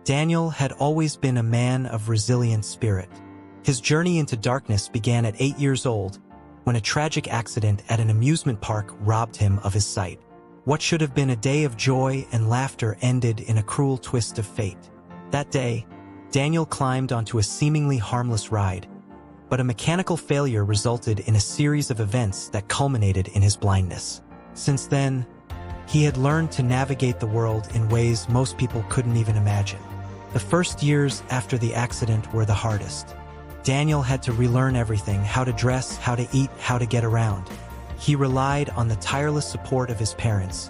Daniel had always been a man of resilient spirit. His journey into darkness began at 8 years old, when a tragic accident at an amusement park robbed him of his sight. What should have been a day of joy and laughter ended in a cruel twist of fate. That day, Daniel climbed onto a seemingly harmless ride, but a mechanical failure resulted in a series of events that culminated in his blindness. Since then, he had learned to navigate the world in ways most people couldn't even imagine. The first years after the accident were the hardest. Daniel had to relearn everything: how to dress, how to eat, how to get around. He relied on the tireless support of his parents,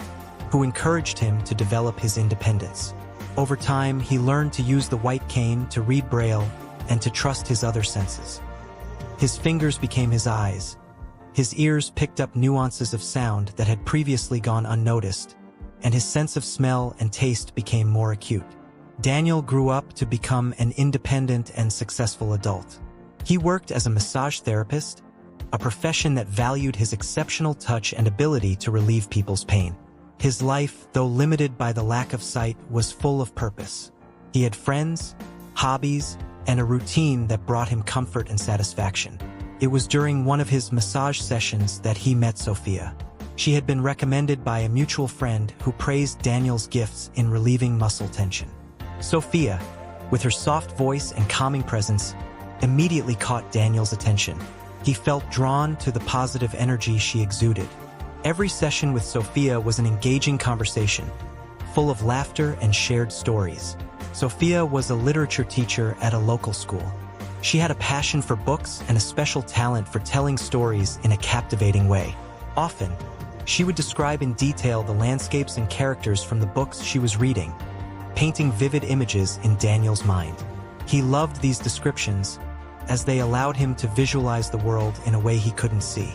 who encouraged him to develop his independence. Over time, he learned to use the white cane, to read Braille, and to trust his other senses. His fingers became his eyes. His ears picked up nuances of sound that had previously gone unnoticed, and his sense of smell and taste became more acute. Daniel grew up to become an independent and successful adult. He worked as a massage therapist, a profession that valued his exceptional touch and ability to relieve people's pain. His life, though limited by the lack of sight, was full of purpose. He had friends, hobbies, and a routine that brought him comfort and satisfaction. It was during one of his massage sessions that he met Sophia. She had been recommended by a mutual friend who praised Daniel's gifts in relieving muscle tension. Sophia, with her soft voice and calming presence, immediately caught Daniel's attention. He felt drawn to the positive energy she exuded. Every session with Sophia was an engaging conversation, full of laughter and shared stories. Sophia was a literature teacher at a local school. She had a passion for books and a special talent for telling stories in a captivating way. Often, she would describe in detail the landscapes and characters from the books she was reading, painting vivid images in Daniel's mind. He loved these descriptions, as they allowed him to visualize the world in a way he couldn't see.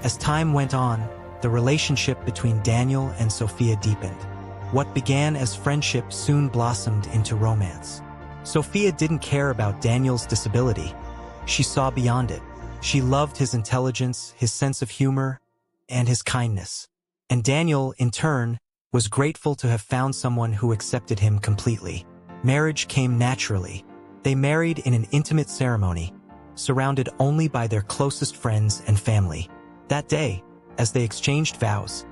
As time went on, the relationship between Daniel and Sophia deepened. What began as friendship soon blossomed into romance. Sophia didn't care about Daniel's disability. She saw beyond it. She loved his intelligence, his sense of humor, and his kindness. And Daniel, in turn, was grateful to have found someone who accepted him completely. Marriage came naturally. They married in an intimate ceremony, surrounded only by their closest friends and family. That day, as they exchanged vows,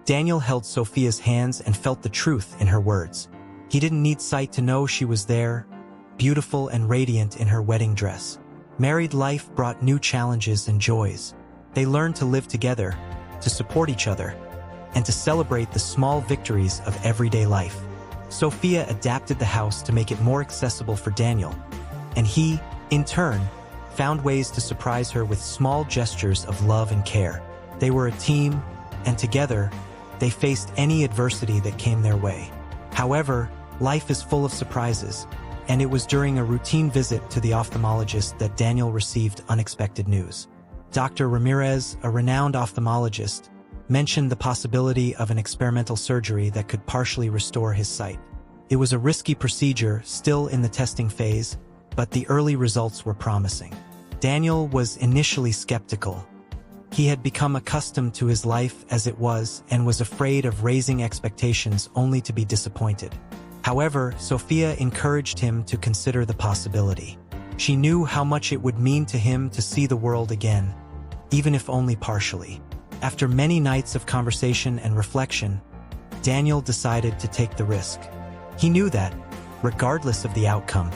Daniel held Sophia's hands and felt the truth in her words. He didn't need sight to know she was there, beautiful and radiant in her wedding dress. Married life brought new challenges and joys. They learned to live together, to support each other, and to celebrate the small victories of everyday life. Sophia adapted the house to make it more accessible for Daniel, and he, in turn, found ways to surprise her with small gestures of love and care. They were a team, and together, they faced any adversity that came their way. However, life is full of surprises, and it was during a routine visit to the ophthalmologist that Daniel received unexpected news. Dr. Ramirez, a renowned ophthalmologist, mentioned the possibility of an experimental surgery that could partially restore his sight. It was a risky procedure, still in the testing phase, but the early results were promising. Daniel was initially skeptical. He had become accustomed to his life as it was and was afraid of raising expectations only to be disappointed. However, Sophia encouraged him to consider the possibility. She knew how much it would mean to him to see the world again, even if only partially. After many nights of conversation and reflection, Daniel decided to take the risk. He knew that, regardless of the outcome,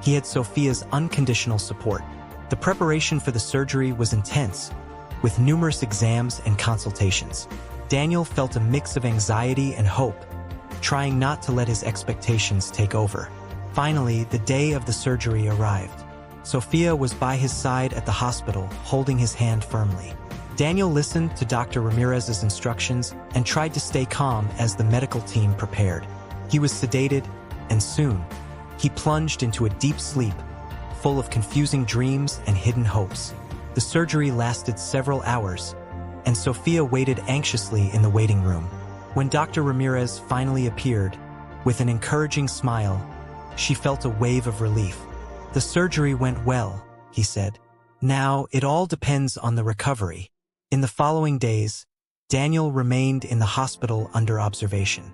he had Sophia's unconditional support. The preparation for the surgery was intense, with numerous exams and consultations. Daniel felt a mix of anxiety and hope, trying not to let his expectations take over. Finally, the day of the surgery arrived. Sophia was by his side at the hospital, holding his hand firmly. Daniel listened to Dr. Ramirez's instructions and tried to stay calm as the medical team prepared. He was sedated, and soon, he plunged into a deep sleep, full of confusing dreams and hidden hopes. The surgery lasted several hours, and Sophia waited anxiously in the waiting room. When Dr. Ramirez finally appeared, with an encouraging smile, she felt a wave of relief. "The surgery went well," he said. "Now it all depends on the recovery." In the following days, Daniel remained in the hospital under observation.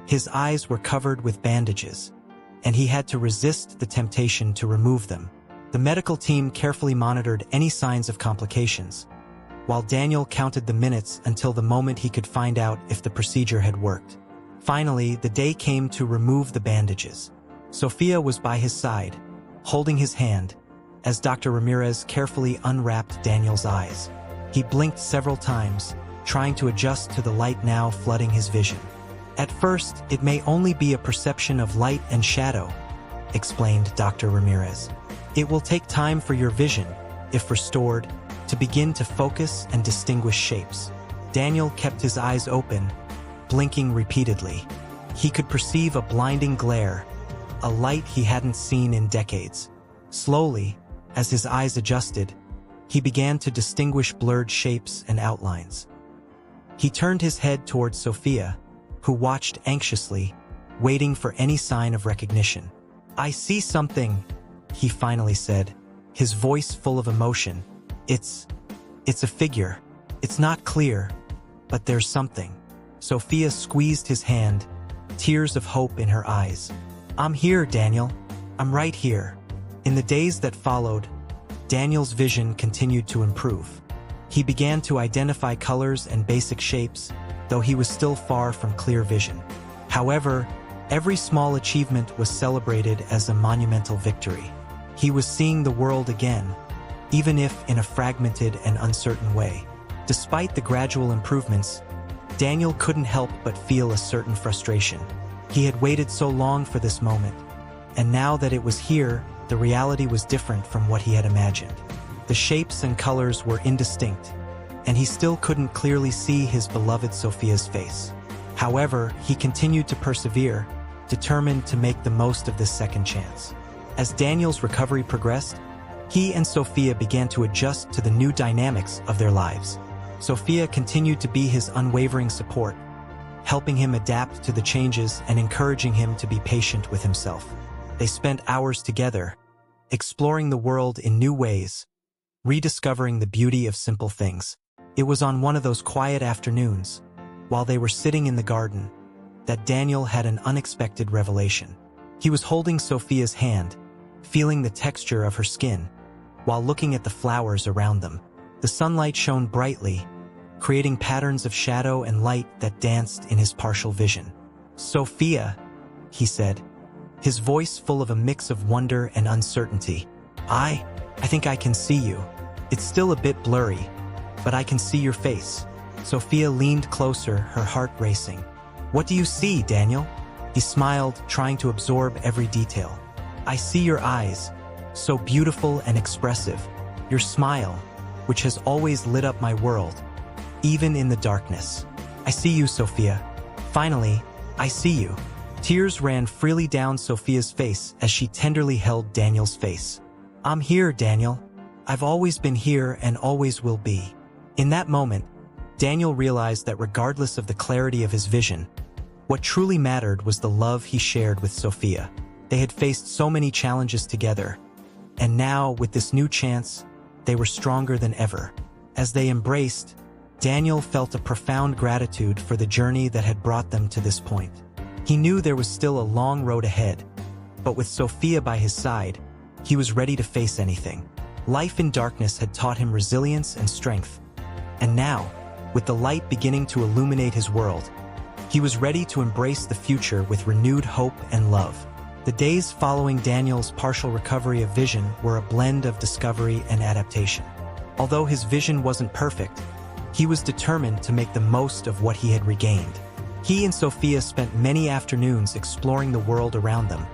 His eyes were covered with bandages, and he had to resist the temptation to remove them. The medical team carefully monitored any signs of complications, while Daniel counted the minutes until the moment he could find out if the procedure had worked. Finally, the day came to remove the bandages. Sophia was by his side, holding his hand, as Dr. Ramirez carefully unwrapped Daniel's eyes. He blinked several times, trying to adjust to the light now flooding his vision. At first, it may only be a perception of light and shadow, explained Dr. Ramirez. It will take time for your vision, if restored, to begin to focus and distinguish shapes. Daniel kept his eyes open, blinking repeatedly. He could perceive a blinding glare, a light he hadn't seen in decades. Slowly, as his eyes adjusted, he began to distinguish blurred shapes and outlines. He turned his head towards Sophia, who watched anxiously, waiting for any sign of recognition. "I see something," he finally said, his voice full of emotion. It's a figure. It's not clear, but there's something." Sophia squeezed his hand, tears of hope in her eyes. "I'm here, Daniel. I'm right here." In the days that followed, Daniel's vision continued to improve. He began to identify colors and basic shapes, though he was still far from clear vision. However, every small achievement was celebrated as a monumental victory. He was seeing the world again, even if in a fragmented and uncertain way. Despite the gradual improvements, Daniel couldn't help but feel a certain frustration. He had waited so long for this moment, and now that it was here, the reality was different from what he had imagined. The shapes and colors were indistinct, and he still couldn't clearly see his beloved Sophia's face. However, he continued to persevere, determined to make the most of this second chance. As Daniel's recovery progressed, he and Sophia began to adjust to the new dynamics of their lives. Sophia continued to be his unwavering support, helping him adapt to the changes and encouraging him to be patient with himself. They spent hours together, exploring the world in new ways, rediscovering the beauty of simple things. It was on one of those quiet afternoons, while they were sitting in the garden, that Daniel had an unexpected revelation. He was holding Sophia's hand, feeling the texture of her skin, while looking at the flowers around them. The sunlight shone brightly, creating patterns of shadow and light that danced in his partial vision. "Sophia," he said, his voice full of a mix of wonder and uncertainty. I think I can see you. It's still a bit blurry, but I can see your face." Sophia leaned closer, her heart racing. "What do you see, Daniel?" He smiled, trying to absorb every detail. "I see your eyes, so beautiful and expressive. Your smile, which has always lit up my world, even in the darkness. I see you, Sophia. Finally, I see you." Tears ran freely down Sophia's face as she tenderly held Daniel's face. "I'm here, Daniel. I've always been here and always will be." In that moment, Daniel realized that regardless of the clarity of his vision, what truly mattered was the love he shared with Sophia. They had faced so many challenges together, and now, with this new chance, they were stronger than ever. As they embraced, Daniel felt a profound gratitude for the journey that had brought them to this point. He knew there was still a long road ahead, but with Sophia by his side, he was ready to face anything. Life in darkness had taught him resilience and strength, and now, with the light beginning to illuminate his world, he was ready to embrace the future with renewed hope and love. The days following Daniel's partial recovery of vision were a blend of discovery and adaptation. Although his vision wasn't perfect, he was determined to make the most of what he had regained. He and Sophia spent many afternoons exploring the world around them,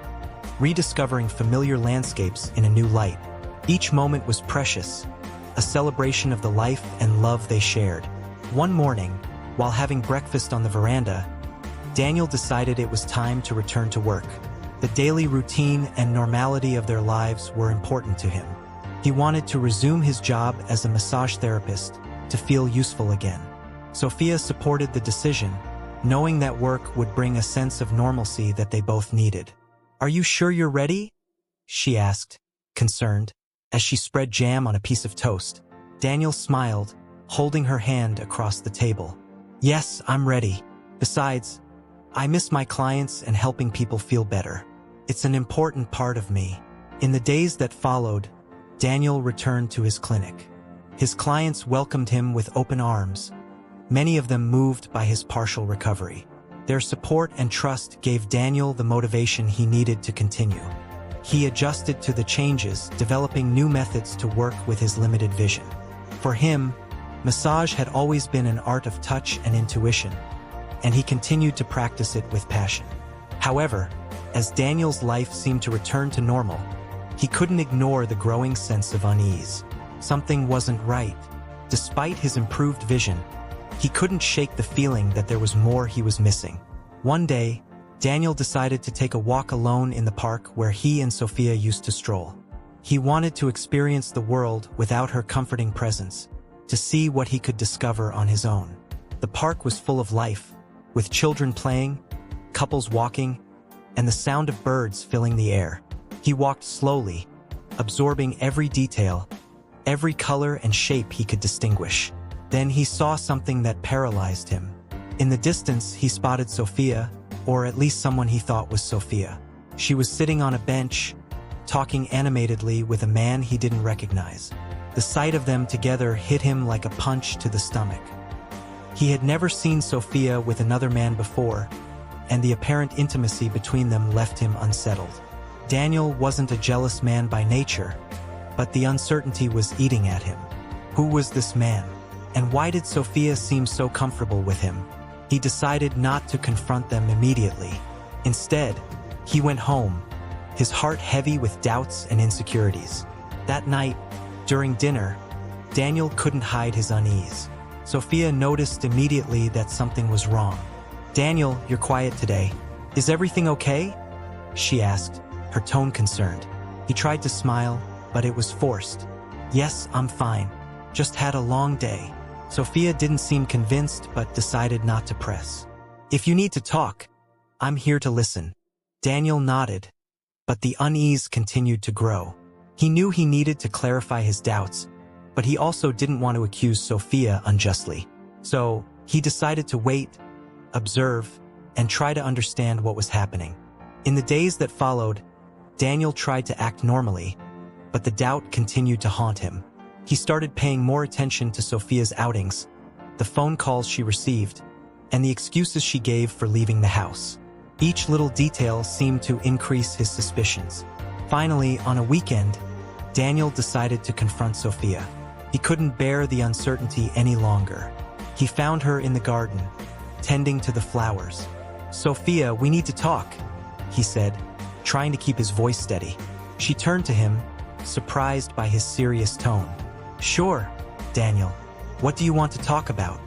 rediscovering familiar landscapes in a new light. Each moment was precious, a celebration of the life and love they shared. One morning, while having breakfast on the veranda, Daniel decided it was time to return to work. The daily routine and normality of their lives were important to him. He wanted to resume his job as a massage therapist to feel useful again. Sophia supported the decision, knowing that work would bring a sense of normalcy that they both needed. "Are you sure you're ready?" she asked, concerned, as she spread jam on a piece of toast. Daniel smiled, holding her hand across the table. "Yes, I'm ready. Besides, I miss my clients and helping people feel better." It's an important part of me. In the days that followed, Daniel returned to his clinic. His clients welcomed him with open arms, many of them moved by his partial recovery. Their support and trust gave Daniel the motivation he needed to continue. He adjusted to the changes, developing new methods to work with his limited vision. For him, massage had always been an art of touch and intuition, and he continued to practice it with passion. However, as Daniel's life seemed to return to normal, he couldn't ignore the growing sense of unease. Something wasn't right. Despite his improved vision, he couldn't shake the feeling that there was more he was missing. One day, Daniel decided to take a walk alone in the park where he and Sophia used to stroll. He wanted to experience the world without her comforting presence, to see what he could discover on his own. The park was full of life, with children playing, couples walking, and the sound of birds filling the air. He walked slowly, absorbing every detail, every color and shape he could distinguish. Then he saw something that paralyzed him. In the distance, he spotted Sophia, or at least someone he thought was Sophia. She was sitting on a bench, talking animatedly with a man he didn't recognize. The sight of them together hit him like a punch to the stomach. He had never seen Sophia with another man before, and the apparent intimacy between them left him unsettled. Daniel wasn't a jealous man by nature, but the uncertainty was eating at him. Who was this man? And why did Sophia seem so comfortable with him? He decided not to confront them immediately. Instead, he went home, his heart heavy with doubts and insecurities. That night, during dinner, Daniel couldn't hide his unease. Sophia noticed immediately that something was wrong. "Daniel, you're quiet today. Is everything okay?" she asked, her tone concerned. He tried to smile, but it was forced. "Yes, I'm fine. Just had a long day." Sophia didn't seem convinced but decided not to press. "If you need to talk, I'm here to listen." Daniel nodded, but the unease continued to grow. He knew he needed to clarify his doubts, but he also didn't want to accuse Sophia unjustly. So, he decided to wait, observe, and try to understand what was happening. In the days that followed, Daniel tried to act normally, but the doubt continued to haunt him. He started paying more attention to Sophia's outings, the phone calls she received, and the excuses she gave for leaving the house. Each little detail seemed to increase his suspicions. Finally, on a weekend, Daniel decided to confront Sophia. He couldn't bear the uncertainty any longer. He found her in the garden, tending to the flowers. "Sophia, we need to talk," he said, trying to keep his voice steady. She turned to him, surprised by his serious tone. "Sure, Daniel. What do you want to talk about?"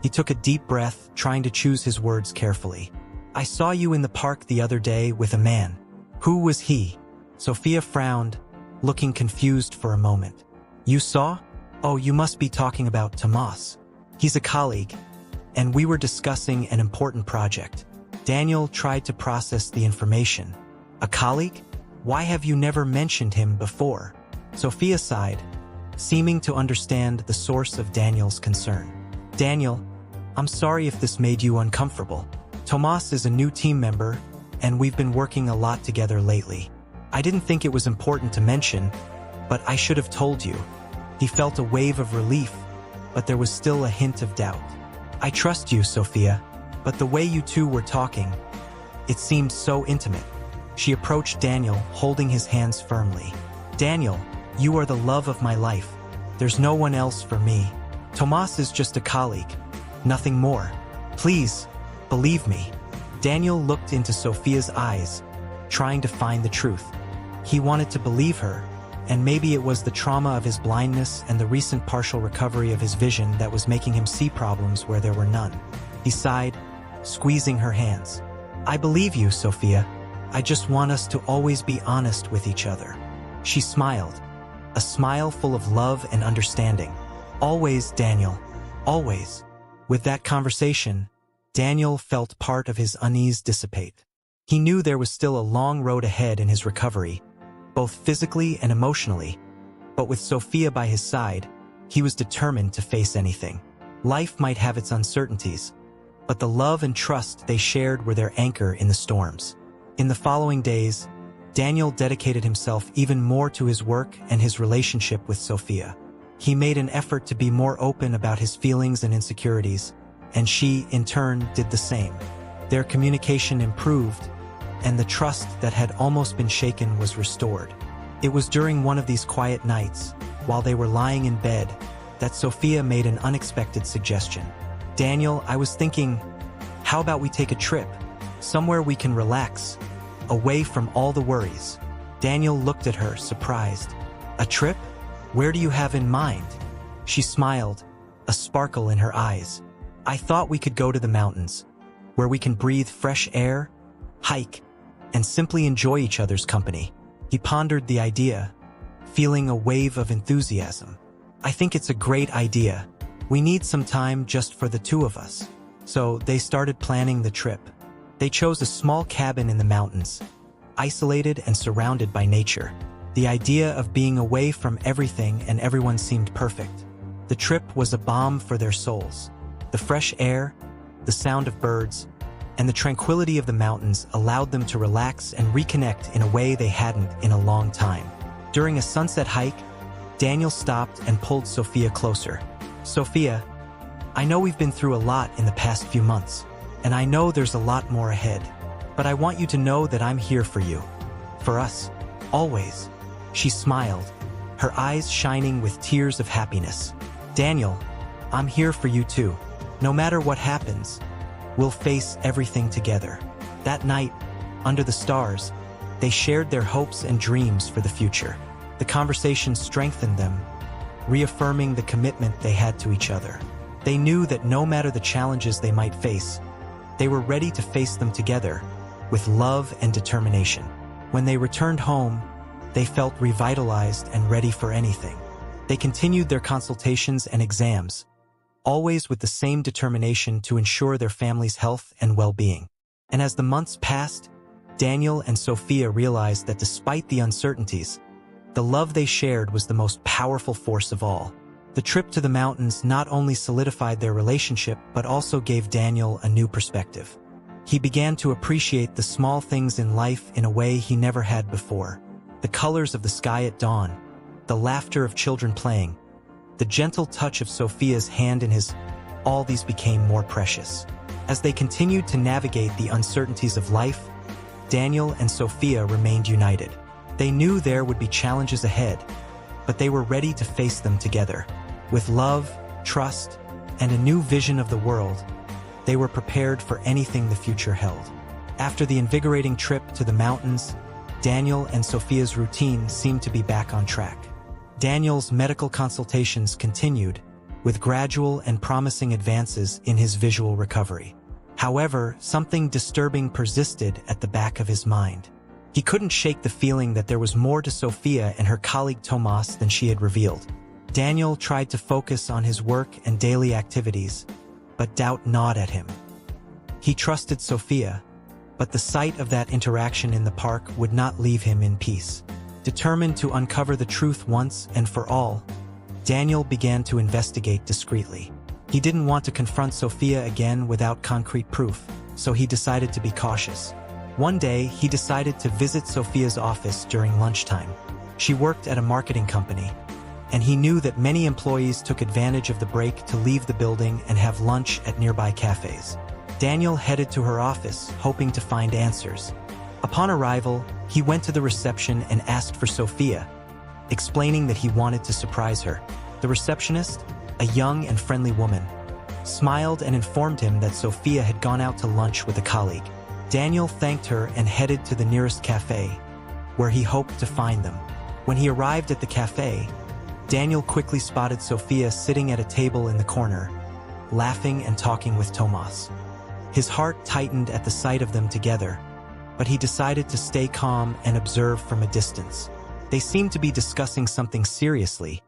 He took a deep breath, trying to choose his words carefully. "I saw you in the park the other day with a man. Who was he?" Sophia frowned, looking confused for a moment. "You saw? Oh, you must be talking about Tomas. He's a colleague, and we were discussing an important project." Daniel tried to process the information. "A colleague? Why have you never mentioned him before?" Sophia sighed, seeming to understand the source of Daniel's concern. "Daniel, I'm sorry if this made you uncomfortable. Tomas is a new team member, and we've been working a lot together lately. I didn't think it was important to mention, but I should have told you." He felt a wave of relief, but there was still a hint of doubt. "I trust you, Sophia, but the way you two were talking, it seemed so intimate." She approached Daniel, holding his hands firmly. "Daniel, you are the love of my life. There's no one else for me. Tomas is just a colleague, nothing more. Please, believe me." Daniel looked into Sophia's eyes, trying to find the truth. He wanted to believe her, and maybe it was the trauma of his blindness and the recent partial recovery of his vision that was making him see problems where there were none. He sighed, squeezing her hands. "I believe you, Sophia. I just want us to always be honest with each other." She smiled, a smile full of love and understanding. "Always, Daniel. Always." With that conversation, Daniel felt part of his unease dissipate. He knew there was still a long road ahead in his recovery, both physically and emotionally, but with Sophia by his side, he was determined to face anything. Life might have its uncertainties, but the love and trust they shared were their anchor in the storms. In the following days, Daniel dedicated himself even more to his work and his relationship with Sophia. He made an effort to be more open about his feelings and insecurities, and she, in turn, did the same. Their communication improved, and the trust that had almost been shaken was restored. It was during one of these quiet nights, while they were lying in bed, that Sophia made an unexpected suggestion. "Daniel, I was thinking, how about we take a trip? Somewhere we can relax, away from all the worries." Daniel looked at her, surprised. "A trip? Where do you have in mind?" She smiled, a sparkle in her eyes. "I thought we could go to the mountains, where we can breathe fresh air, hike, and simply enjoy each other's company." He pondered the idea, feeling a wave of enthusiasm. "I think it's a great idea. We need some time just for the two of us." So they started planning the trip. They chose a small cabin in the mountains, isolated and surrounded by nature. The idea of being away from everything and everyone seemed perfect. The trip was a balm for their souls. The fresh air, the sound of birds, and the tranquility of the mountains allowed them to relax and reconnect in a way they hadn't in a long time. During a sunset hike, Daniel stopped and pulled Sophia closer. "Sophia, I know we've been through a lot in the past few months, and I know there's a lot more ahead, but I want you to know that I'm here for you. For us, always." She smiled, her eyes shining with tears of happiness. "Daniel, I'm here for you too. No matter what happens, we'll face everything together." That night, under the stars, they shared their hopes and dreams for the future. The conversation strengthened them, reaffirming the commitment they had to each other. They knew that no matter the challenges they might face, they were ready to face them together, with love and determination. When they returned home, they felt revitalized and ready for anything. They continued their consultations and exams, always with the same determination to ensure their family's health and well-being. And as the months passed, Daniel and Sophia realized that despite the uncertainties, the love they shared was the most powerful force of all. The trip to the mountains not only solidified their relationship but also gave Daniel a new perspective. He began to appreciate the small things in life in a way he never had before. The colors of the sky at dawn, the laughter of children playing, the gentle touch of Sophia's hand in his, all these became more precious. As they continued to navigate the uncertainties of life, Daniel and Sophia remained united. They knew there would be challenges ahead, but they were ready to face them together. With love, trust, and a new vision of the world, they were prepared for anything the future held. After the invigorating trip to the mountains, Daniel and Sophia's routine seemed to be back on track. Daniel's medical consultations continued, with gradual and promising advances in his visual recovery. However, something disturbing persisted at the back of his mind. He couldn't shake the feeling that there was more to Sophia and her colleague Tomas than she had revealed. Daniel tried to focus on his work and daily activities, but doubt gnawed at him. He trusted Sophia, but the sight of that interaction in the park would not leave him in peace. Determined to uncover the truth once and for all, Daniel began to investigate discreetly. He didn't want to confront Sophia again without concrete proof, so he decided to be cautious. One day, he decided to visit Sophia's office during lunchtime. She worked at a marketing company, and he knew that many employees took advantage of the break to leave the building and have lunch at nearby cafes. Daniel headed to her office, hoping to find answers. Upon arrival, he went to the reception and asked for Sophia, explaining that he wanted to surprise her. The receptionist, a young and friendly woman, smiled and informed him that Sophia had gone out to lunch with a colleague. Daniel thanked her and headed to the nearest cafe, where he hoped to find them. When he arrived at the cafe, Daniel quickly spotted Sophia sitting at a table in the corner, laughing and talking with Tomas. His heart tightened at the sight of them together, but he decided to stay calm and observe from a distance. They seemed to be discussing something seriously,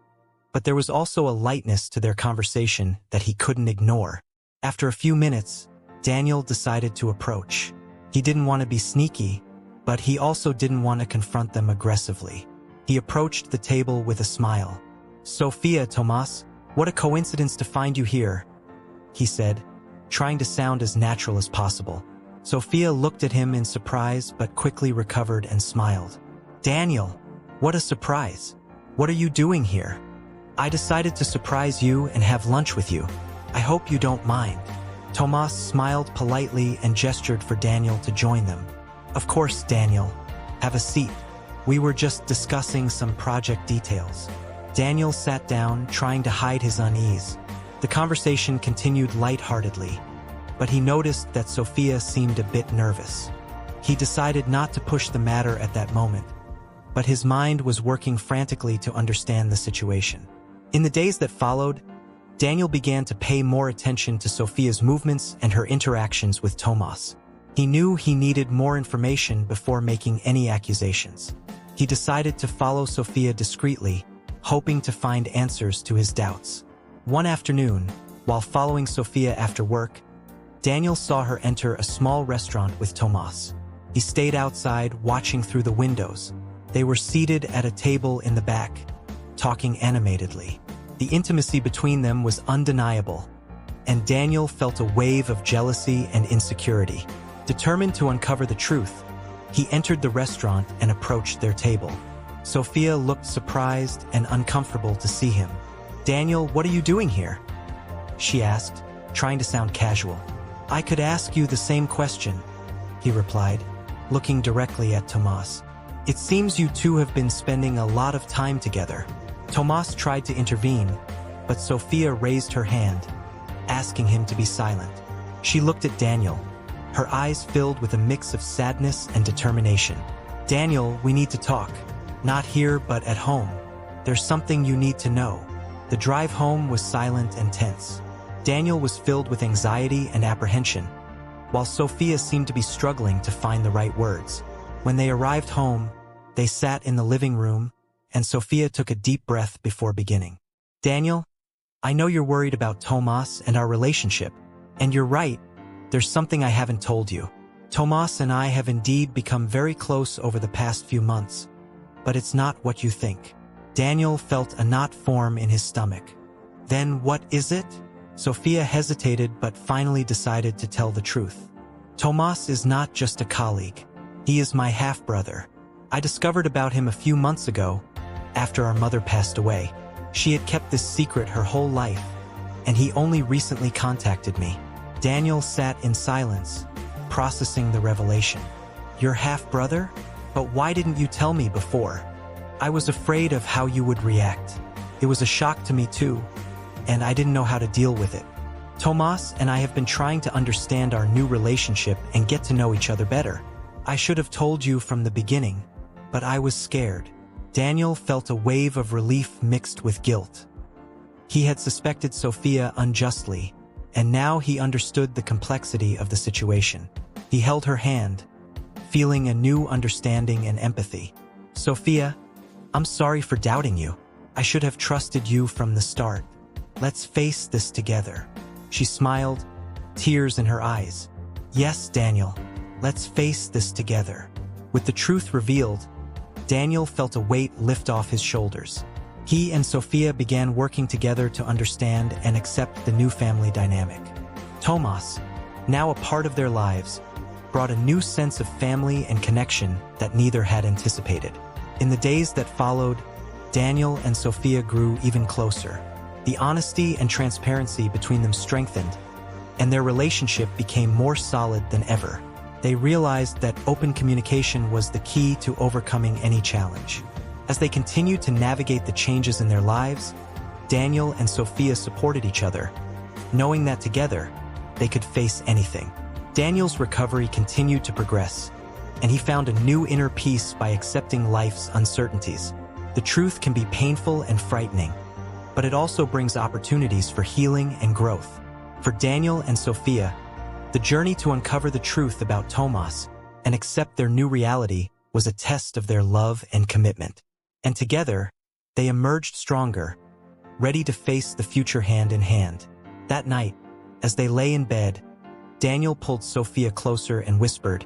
but there was also a lightness to their conversation that he couldn't ignore. After a few minutes, Daniel decided to approach. He didn't want to be sneaky, but he also didn't want to confront them aggressively. He approached the table with a smile. "Sophia, Tomas, what a coincidence to find you here," he said, trying to sound as natural as possible. Sophia looked at him in surprise but quickly recovered and smiled. Daniel, what a surprise. What are you doing here? I decided to surprise you and have lunch with you. I hope you don't mind. Tomas smiled politely and gestured for Daniel to join them. Of course, Daniel. Have a seat. We were just discussing some project details. Daniel sat down, trying to hide his unease. The conversation continued lightheartedly, but he noticed that Sophia seemed a bit nervous. He decided not to push the matter at that moment, but his mind was working frantically to understand the situation. In the days that followed, Daniel began to pay more attention to Sophia's movements and her interactions with Tomas. He knew he needed more information before making any accusations. He decided to follow Sophia discreetly, hoping to find answers to his doubts. One afternoon, while following Sophia after work, Daniel saw her enter a small restaurant with Tomas. He stayed outside, watching through the windows. They were seated at a table in the back, talking animatedly. The intimacy between them was undeniable, and Daniel felt a wave of jealousy and insecurity. Determined to uncover the truth, he entered the restaurant and approached their table. Sophia looked surprised and uncomfortable to see him. Daniel, what are you doing here? She asked, trying to sound casual. I could ask you the same question, he replied, looking directly at Tomas. It seems you two have been spending a lot of time together. Tomas tried to intervene, but Sophia raised her hand, asking him to be silent. She looked at Daniel, her eyes filled with a mix of sadness and determination. Daniel, we need to talk. Not here, but at home. There's something you need to know. The drive home was silent and tense. Daniel was filled with anxiety and apprehension, while Sophia seemed to be struggling to find the right words. When they arrived home, they sat in the living room, and Sophia took a deep breath before beginning. Daniel, I know you're worried about Tomas and our relationship, and you're right, there's something I haven't told you. Tomas and I have indeed become very close over the past few months, but it's not what you think. Daniel felt a knot form in his stomach. Then what is it? Sophia hesitated but finally decided to tell the truth. Tomas is not just a colleague. He is my half-brother. I discovered about him a few months ago, after our mother passed away. She had kept this secret her whole life, and he only recently contacted me. Daniel sat in silence, processing the revelation. Your half-brother? But why didn't you tell me before? I was afraid of how you would react. It was a shock to me too, and I didn't know how to deal with it. Tomas and I have been trying to understand our new relationship and get to know each other better. I should have told you from the beginning, but I was scared. Daniel felt a wave of relief mixed with guilt. He had suspected Sophia unjustly, and now he understood the complexity of the situation. He held her hand, feeling a new understanding and empathy. Sophia, I'm sorry for doubting you. I should have trusted you from the start. Let's face this together. She smiled, tears in her eyes. Yes, Daniel, let's face this together. With the truth revealed, Daniel felt a weight lift off his shoulders. He and Sophia began working together to understand and accept the new family dynamic. Tomas, now a part of their lives, brought a new sense of family and connection that neither had anticipated. In the days that followed, Daniel and Sophia grew even closer. The honesty and transparency between them strengthened, and their relationship became more solid than ever. They realized that open communication was the key to overcoming any challenge. As they continued to navigate the changes in their lives, Daniel and Sophia supported each other, knowing that together, they could face anything. Daniel's recovery continued to progress, and he found a new inner peace by accepting life's uncertainties. The truth can be painful and frightening, but it also brings opportunities for healing and growth. For Daniel and Sophia, the journey to uncover the truth about Tomas and accept their new reality was a test of their love and commitment. And together, they emerged stronger, ready to face the future hand in hand. That night, as they lay in bed, Daniel pulled Sophia closer and whispered,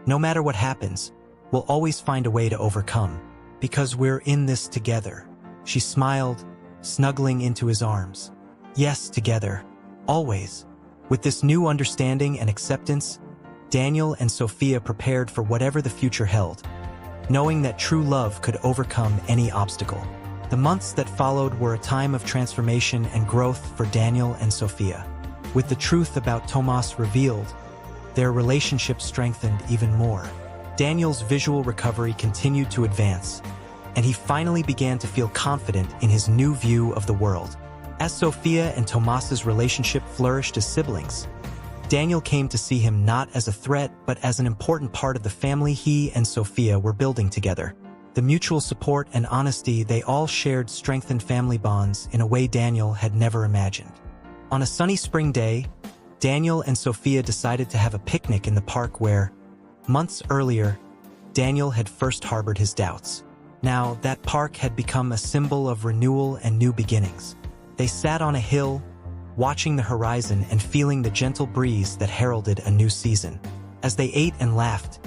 "No matter what happens, we'll always find a way to overcome, because we're in this together." She smiled, snuggling into his arms. Yes, together, always. With this new understanding and acceptance, Daniel and Sophia prepared for whatever the future held, knowing that true love could overcome any obstacle. The months that followed were a time of transformation and growth for Daniel and Sophia. With the truth about Tomas revealed, their relationship strengthened even more. Daniel's visual recovery continued to advance, and he finally began to feel confident in his new view of the world. As Sophia and Tomas's relationship flourished as siblings, Daniel came to see him not as a threat but as an important part of the family he and Sophia were building together. The mutual support and honesty they all shared strengthened family bonds in a way Daniel had never imagined. On a sunny spring day, Daniel and Sophia decided to have a picnic in the park where, months earlier, Daniel had first harbored his doubts. Now, that park had become a symbol of renewal and new beginnings. They sat on a hill, watching the horizon and feeling the gentle breeze that heralded a new season. As they ate and laughed,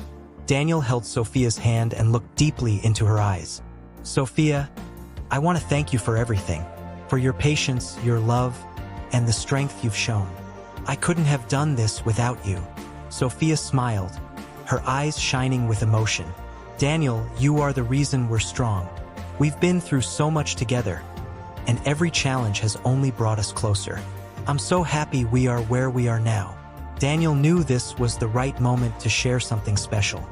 Daniel held Sophia's hand and looked deeply into her eyes. "Sophia, I want to thank you for everything, for your patience, your love, and the strength you've shown. I couldn't have done this without you." Sophia smiled, her eyes shining with emotion. "Daniel, you are the reason we're strong. We've been through so much together, and every challenge has only brought us closer. I'm so happy we are where we are now." Daniel knew this was the right moment to share something special.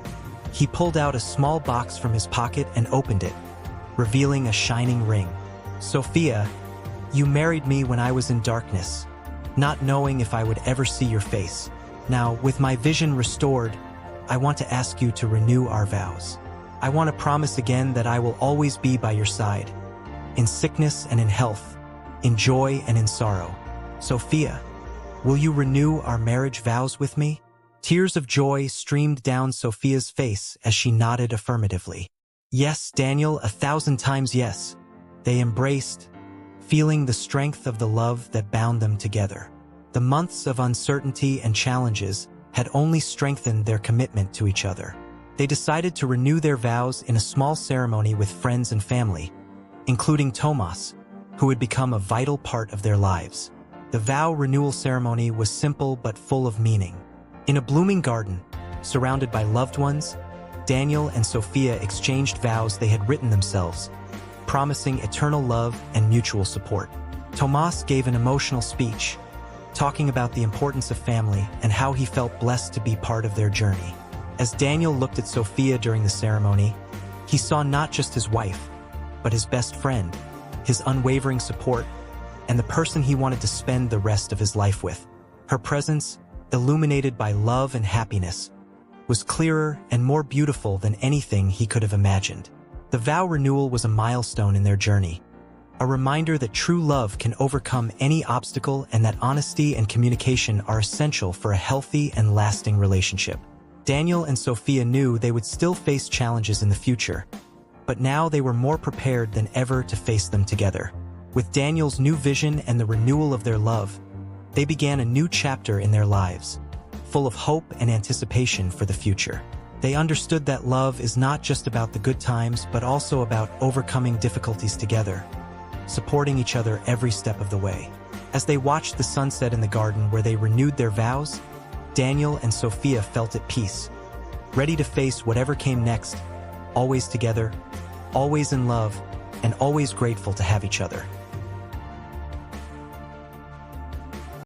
He pulled out a small box from his pocket and opened it, revealing a shining ring. "Sophia, you married me when I was in darkness, not knowing if I would ever see your face. Now, with my vision restored, I want to ask you to renew our vows. I want to promise again that I will always be by your side, in sickness and in health, in joy and in sorrow. Sophia, will you renew our marriage vows with me?" Tears of joy streamed down Sophia's face as she nodded affirmatively. "Yes, Daniel, 1,000 times yes." They embraced, feeling the strength of the love that bound them together. The months of uncertainty and challenges had only strengthened their commitment to each other. They decided to renew their vows in a small ceremony with friends and family, including Tomas, who had become a vital part of their lives. The vow renewal ceremony was simple but full of meaning. In a blooming garden, surrounded by loved ones, Daniel and Sophia exchanged vows they had written themselves, promising eternal love and mutual support. Tomas gave an emotional speech, talking about the importance of family and how he felt blessed to be part of their journey. As Daniel looked at Sophia during the ceremony, he saw not just his wife, but his best friend, his unwavering support, and the person he wanted to spend the rest of his life with. Her presence, illuminated by love and happiness, was clearer and more beautiful than anything he could have imagined. The vow renewal was a milestone in their journey, a reminder that true love can overcome any obstacle and that honesty and communication are essential for a healthy and lasting relationship. Daniel and Sophia knew they would still face challenges in the future, but now they were more prepared than ever to face them together. With Daniel's new vision and the renewal of their love, they began a new chapter in their lives, full of hope and anticipation for the future. They understood that love is not just about the good times, but also about overcoming difficulties together, supporting each other every step of the way. As they watched the sunset in the garden where they renewed their vows, Daniel and Sophia felt at peace, ready to face whatever came next, always together, always in love, and always grateful to have each other.